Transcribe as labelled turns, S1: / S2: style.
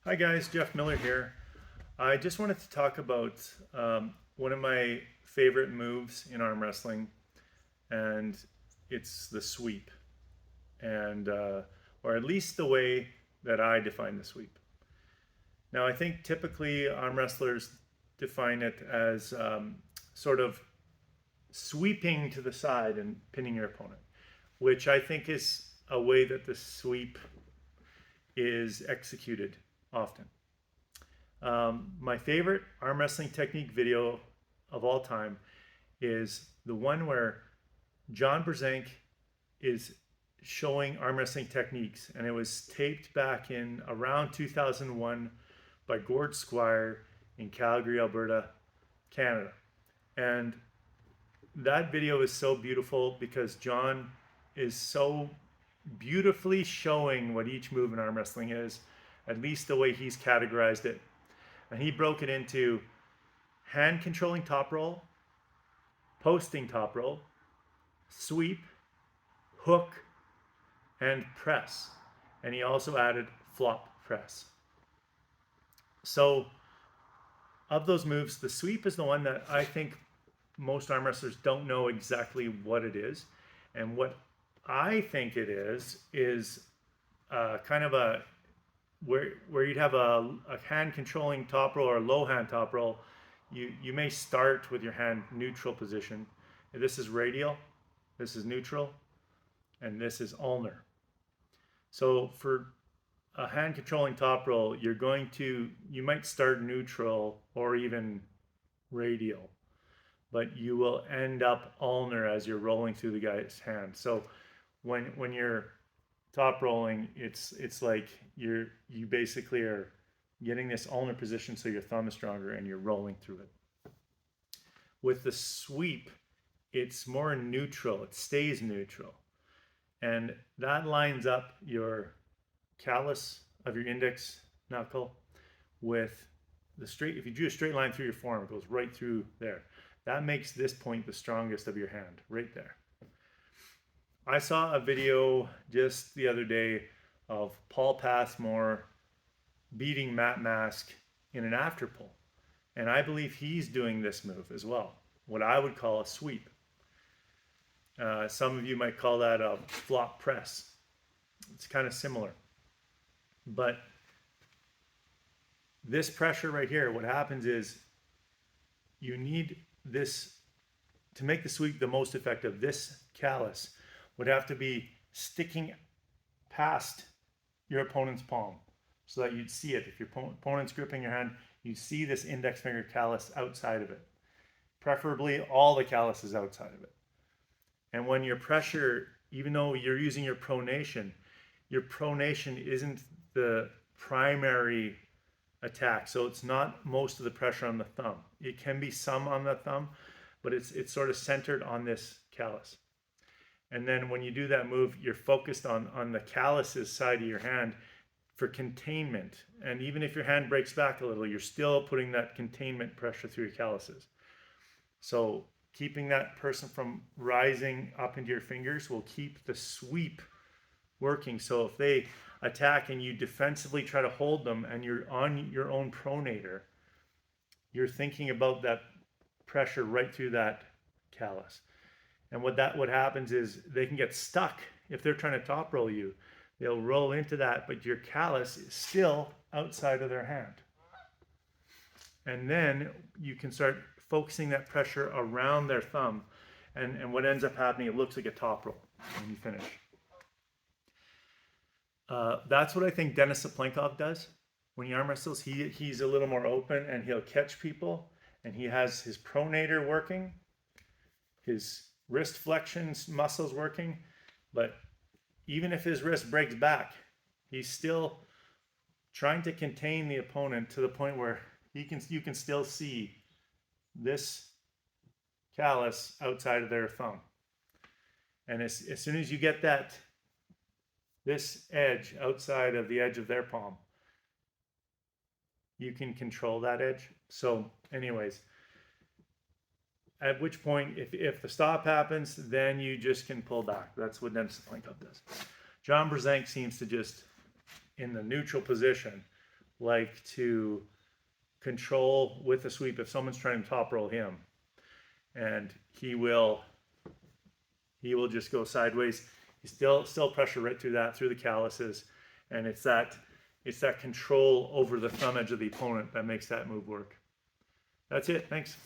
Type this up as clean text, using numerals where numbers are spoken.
S1: Hi guys, Jeff Miller here. I just wanted to talk about one of my favorite moves in arm wrestling, and it's the sweep, and or at least the way that I define the sweep. Now, I think typically arm wrestlers define it as sort of sweeping to the side and pinning your opponent, which I think is a way that the sweep is executed often. My favorite arm wrestling technique video of all time is the one where John Brzenk is showing arm wrestling techniques, and it was taped back in around 2001 by Gord Squire in Calgary, Alberta, Canada. And that video is so beautiful because John is so beautifully showing what each move in arm wrestling is, at least the way he's categorized it. And he broke it into hand controlling top roll, posting top roll, sweep, hook, and press. And he also added flop press. So, of those moves, the sweep is the one that I think most arm wrestlers don't know exactly what it is. And what I think it is kind of a where you'd have a hand controlling top roll or a low hand top roll. You may start with your hand neutral position. This is radial, this is neutral, and this is ulnar. So for a hand controlling top roll, you might start neutral or even radial, but you will end up ulnar as you're rolling through the guy's hand. So when you're top rolling, it's like you basically are getting this ulnar position so your thumb is stronger and you're rolling through it. With the sweep, it's more neutral. It stays neutral. And that lines up your callus of your index knuckle with the straight. If you drew a straight line through your forearm, it goes right through there. That makes this point the strongest of your hand, right there. I saw a video just the other day of Paul Passmore beating Matt Mask in an after pull. And I believe he's doing this move as well, what I would call a sweep. Some of you might call that a flop press. It's kind of similar. But this pressure right here, what happens is you need this to make the sweep the most effective. This callus would have to be sticking past your opponent's palm so that you'd see it. If your opponent's gripping your hand, you see this index finger callus outside of it. Preferably all the callus is outside of it. And when your pressure, even though you're using your pronation isn't the primary attack. So it's not most of the pressure on the thumb. It can be some on the thumb, but it's sort of centered on this callus. And then when you do that move, you're focused on the calluses side of your hand for containment. And even if your hand breaks back a little, you're still putting that containment pressure through your calluses. So keeping that person from rising up into your fingers will keep the sweep working. So if they attack and you defensively try to hold them and you're on your own pronator, you're thinking about that pressure right through that callus. And what happens is they can get stuck if they're trying to top roll you. They'll roll into that, but your callus is still outside of their hand. And then you can start focusing that pressure around their thumb. And what ends up happening, it looks like a top roll when you finish. That's what I think Denis Saplenkov does. When he arm wrestles, he's a little more open and he'll catch people. And he has his pronator working, his wrist flexion muscles working. But even if his wrist breaks back, he's still trying to contain the opponent to the point where you can still see this callus outside of their thumb. And as soon as you get this edge outside of the edge of their palm, you can control that edge. So anyways, at which point, if the stop happens, then you just can pull back. That's what Denis Saplenkov does. John Brzenk seems to just, in the neutral position, like to control with a sweep if someone's trying to top roll him, and he will just go sideways. He's still pressure right through the calluses, and it's that control over the thumb edge of the opponent that makes that move work. That's it. Thanks.